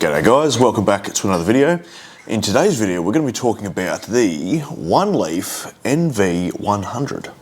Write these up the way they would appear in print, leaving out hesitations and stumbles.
G'day guys, welcome back to another video. In today's video we're going to be talking about the One Leaf NV100.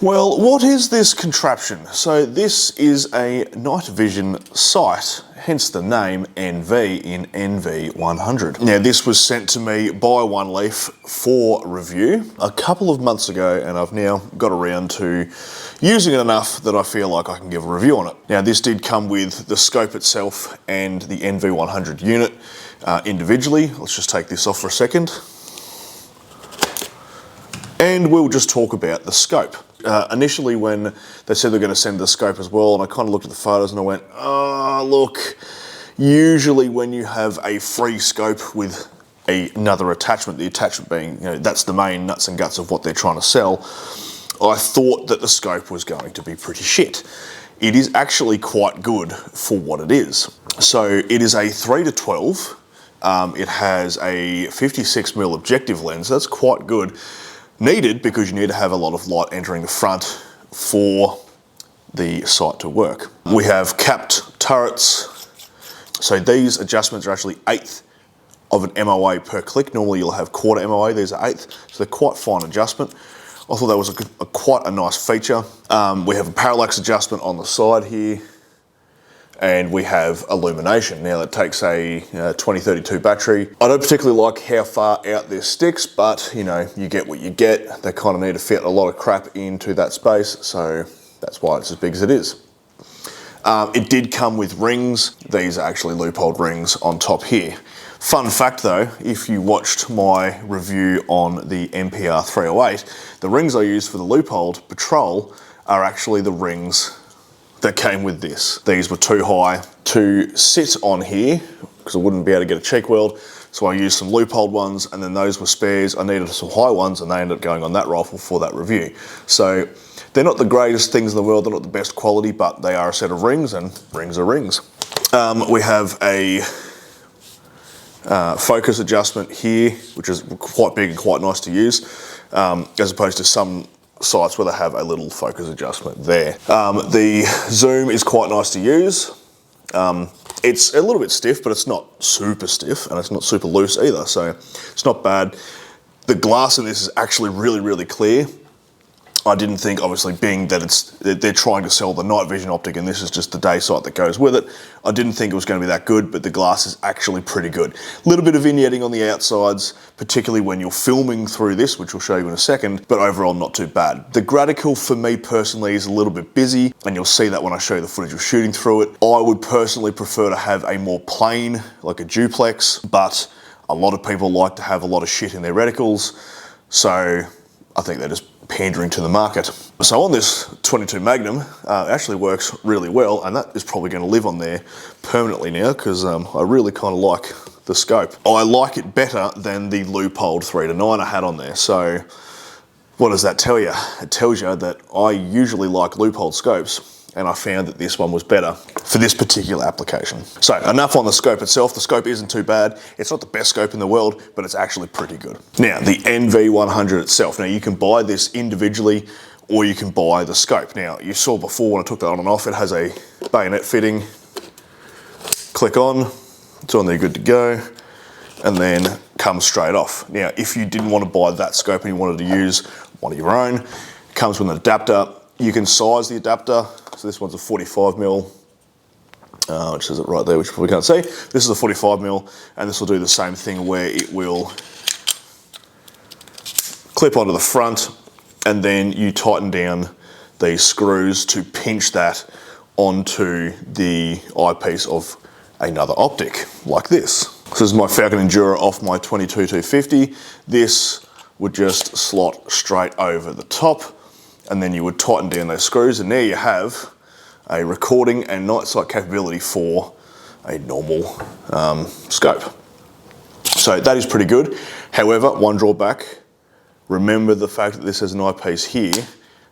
Well, what is this contraption? So this is a night vision sight, hence the name NV in NV100. Now this was sent to me by One Leaf for review a couple of months ago, and I've now got around to using it enough that I feel like I can give a review on it. Now this did come with the scope itself and the NV100 unit individually. Let's just take this off for a second. And we'll just talk about the scope. Initially when they said they're going to send the scope as well, and I kind of looked at the photos and I went, oh look, usually when you have a free scope with another attachment, the attachment being, that's the main nuts and guts of what they're trying to sell, I thought that the scope was going to be pretty shit. It is actually quite good for what it is. So it is a 3-12. It has a 56mm objective lens. That's quite good. Needed because you need to have a lot of light entering the front for the sight to work. We have capped turrets. So these adjustments are actually 1/8 of an MOA per click. Normally you'll have 1/4 MOA, these are 1/8. So they're quite fine adjustment. I thought that was quite a nice feature. We have a parallax adjustment on the side here. And we have illumination. Now that takes a 2032 battery. I don't particularly like how far out this sticks, but you get what you get. They kind of need to fit a lot of crap into that space, so that's why it's as big as it is. It did come with rings. These are actually loopholed rings on top here. Fun fact though, if you watched my review on the MPR 308, the rings I used for the loopholed patrol are actually the rings that came with this. These were too high to sit on here because I wouldn't be able to get a cheek weld, so I used some loopholed ones, and then those were spares. I needed some high ones and they ended up going on that rifle for that review. So they're not the greatest things in the world, they're not the best quality, but they are a set of rings, and rings are rings. We have a focus adjustment here, which is quite big and quite nice to use, as opposed to some sites where they have a little focus adjustment there. The zoom is quite nice to use. It's a little bit stiff, but it's not super stiff, and it's not super loose either, so it's not bad. The glass in this is actually really, really clear. I didn't think, obviously, being that they're trying to sell the night vision optic and this is just the day sight that goes with it, I didn't think it was going to be that good, but the glass is actually pretty good. A little bit of vignetting on the outsides, particularly when you're filming through this, which we'll show you in a second, but overall not too bad. The Graticle for me personally is a little bit busy, and you'll see that when I show you the footage of shooting through it. I would personally prefer to have a more plain, like a duplex, but a lot of people like to have a lot of shit in their reticles, so I think they're just pandering to the market. So on this 22 Magnum, it actually works really well, and that is probably going to live on there permanently now because I really kind of like the scope. I like it better than the loopholed 3-9 I had on there. So what does that tell you? It tells you that I usually like loopholed scopes, and I found that this one was better for this particular application. So enough on the scope itself. The scope isn't too bad. It's not the best scope in the world, but it's actually pretty good. Now, the NV100 itself. Now, you can buy this individually, or you can buy the scope. Now, you saw before when I took that on and off, it has a bayonet fitting. Click on, it's on there, good to go, and then comes straight off. Now, if you didn't want to buy that scope and you wanted to use one of your own, it comes with an adapter. You can size the adapter. So this one's a 45mm, which says it right there, which you probably can't see. This is a 45mm, and this will do the same thing where it will clip onto the front, and then you tighten down these screws to pinch that onto the eyepiece of another optic, like this. So this is my Falcon Endura off my 22-250. This would just slot straight over the top, and then you would tighten down those screws, and there you have a recording and night sight capability for a normal scope. So that is pretty good. However, one drawback, remember the fact that this has an eyepiece here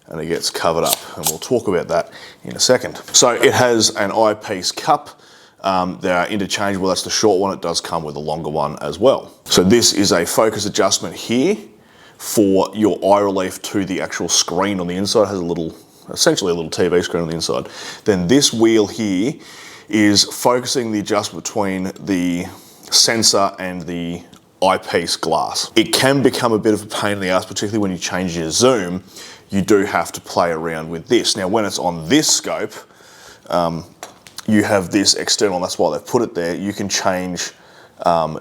and it gets covered up, and we'll talk about that in a second. So it has an eyepiece cup. They are interchangeable. That's the short one. It does come with a longer one as well. So this is a focus adjustment here for your eye relief to the actual screen on the inside. It has a little essentially a little TV screen on the inside. Then this wheel here is focusing the adjustment between the sensor and the eyepiece glass. It can become a bit of a pain in the ass, particularly when you change your zoom. You do have to play around with this. Now, when it's on this scope, you have this external, that's why they've put it there. You can change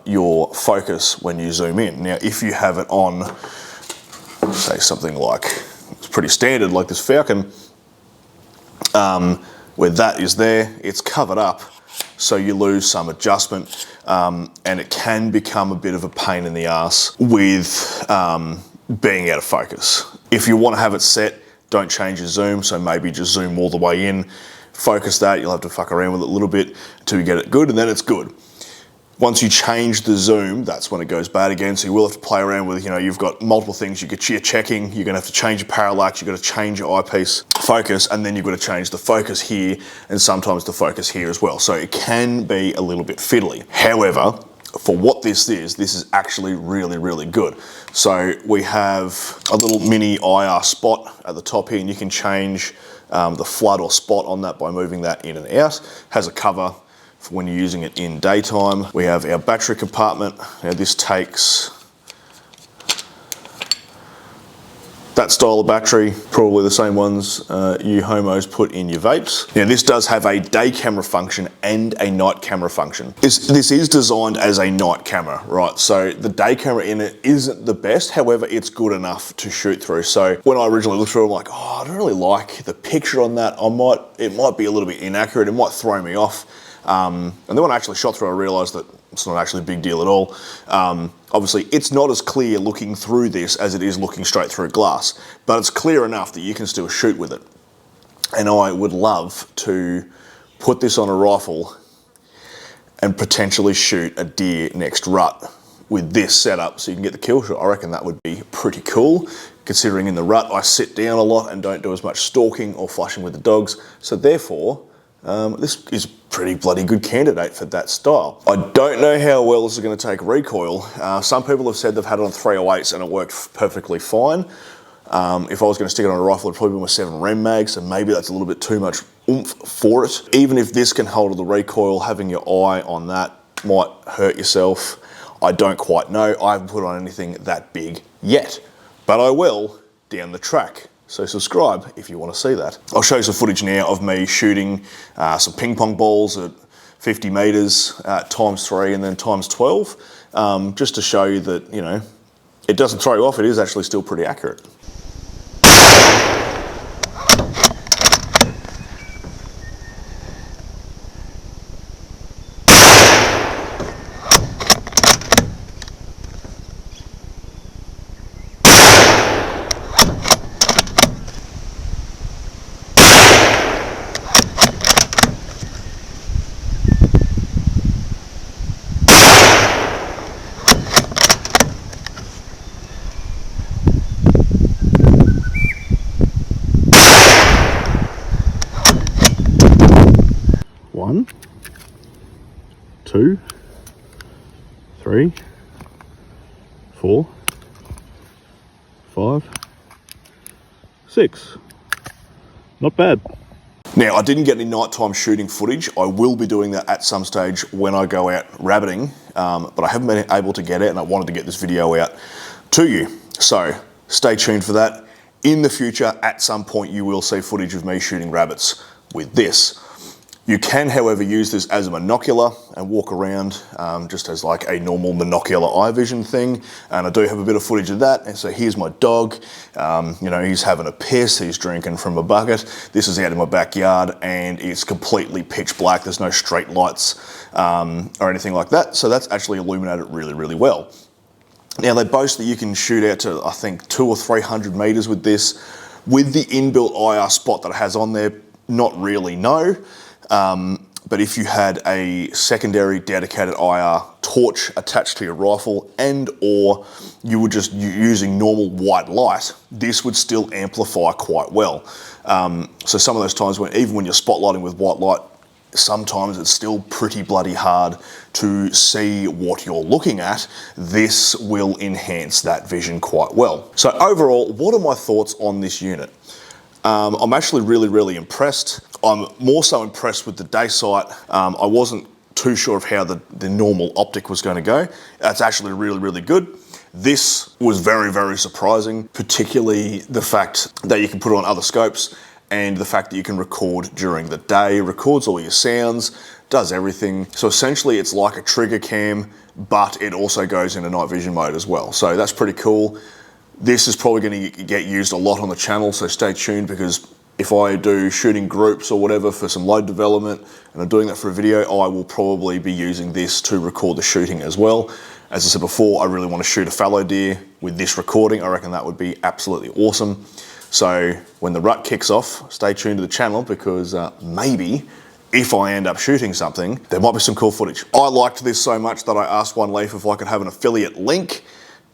your focus when you zoom in. Now, if you have it on, say something like, it's pretty standard, like this Falcon, where that is there, it's covered up, so you lose some adjustment, and it can become a bit of a pain in the ass with being out of focus. If you want to have it set, don't change your zoom, so maybe just zoom all the way in, focus that, you'll have to fuck around with it a little bit until you get it good, and then it's good. Once you change the zoom, that's when it goes bad again, so you will have to play around with, you've got multiple things you're checking, you're gonna have to change your parallax, you've got to change your eyepiece focus, and then you've got to change the focus here, and sometimes the focus here as well. So it can be a little bit fiddly. However, for what this is actually really, really good. So we have a little mini IR spot at the top here, and you can change the flood or spot on that by moving that in and out. Has a cover for when you're using it in daytime. We have our battery compartment. Now this takes that style of battery, probably the same ones you homos put in your vapes. Now this does have a day camera function and a night camera function. This is designed as a night camera, right? So the day camera in it isn't the best, however, it's good enough to shoot through. So when I originally looked through it, I'm like, I don't really like the picture on that. It might be a little bit inaccurate, it might throw me off. And then when I actually shot through, I realized that it's not actually a big deal at all. Obviously, it's not as clear looking through this as it is looking straight through glass, but it's clear enough that you can still shoot with it. And I would love to put this on a rifle and potentially shoot a deer next rut with this setup so you can get the kill shot. I reckon that would be pretty cool, considering in the rut I sit down a lot and don't do as much stalking or flushing with the dogs. So therefore, this is a pretty bloody good candidate for that style. I don't know how well this is going to take recoil. Some people have said they've had it on 308s and it worked perfectly fine. If I was going to stick it on a rifle, it'd probably be my 7 Rem mag, so maybe that's a little bit too much oomph for it. Even if this can hold the recoil, having your eye on that might hurt yourself. I don't quite know. I haven't put on anything that big yet, but I will down the track. So subscribe if you want to see that. I'll show you some footage now of me shooting some ping pong balls at 50 meters times 3 and then times 12, just to show you that, it doesn't throw you off, it is actually still pretty accurate. One, 2, 3, 4, 5, 6. Not bad. Now, I didn't get any nighttime shooting footage. I will be doing that at some stage when I go out rabbiting, but I haven't been able to get it, and I wanted to get this video out to you. So stay tuned for that. In the future, at some point, you will see footage of me shooting rabbits with this. You can, however, use this as a monocular and walk around just as like a normal monocular eye vision thing. And I do have a bit of footage of that. And so here's my dog. He's having a piss. He's drinking from a bucket. This is out in my backyard and it's completely pitch black. There's no straight lights or anything like that. So that's actually illuminated really, really well. Now they boast that you can shoot out to, I think, 200 or 300 meters with this. With the inbuilt IR spot that it has on there, not really, no. But if you had a secondary dedicated IR torch attached to your rifle and or you were just using normal white light, this would still amplify quite well. So some of those times even when you're spotlighting with white light, sometimes it's still pretty bloody hard to see what you're looking at. This will enhance that vision quite well. So overall, what are my thoughts on this unit? I'm actually really impressed. I'm more so impressed with the day sight. I wasn't too sure of how the normal optic was going to go. That's actually really good. This was very surprising, particularly the fact that you can put it on other scopes and the fact that you can record during the day, records all your sounds, does everything. So essentially it's like a trigger cam, but it also goes into night vision mode as well. So that's pretty cool. This is probably going to get used a lot on the channel, so stay tuned, because if I do shooting groups or whatever for some load development and I'm doing that for a video, I will probably be using this to record the shooting as well. As I said before, I really want to shoot a fallow deer with this recording. I reckon that would be absolutely awesome. So when the rut kicks off, stay tuned to the channel, because maybe if I end up shooting something, there might be some cool footage. I liked this so much that I asked One Leaf if I could have an affiliate link,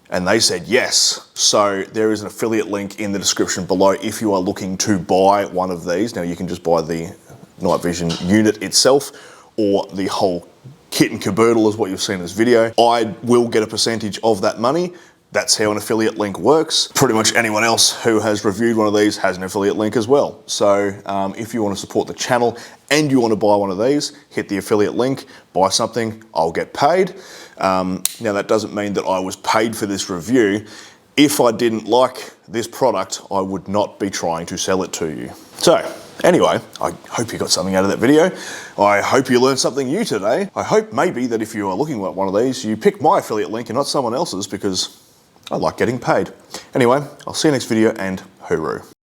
and they said yes. So there is an affiliate link in the description below if you are looking to buy one of these. Now you can just buy the night vision unit itself, or the whole kit and caboodle is what you've seen in this video. I will get a percentage of that money. That's how an affiliate link works. Pretty much anyone else who has reviewed one of these has an affiliate link as well. So if you want to support the channel and you want to buy one of these, hit the affiliate link, buy something, I'll get paid. Now that doesn't mean that I was paid for this review. If I didn't like this product, I would not be trying to sell it to you. So anyway, I hope you got something out of that video. I hope you learned something new today. I hope maybe that if you are looking at one of these, you pick my affiliate link and not someone else's, because I like getting paid. Anyway, I'll see you next video, and hooroo.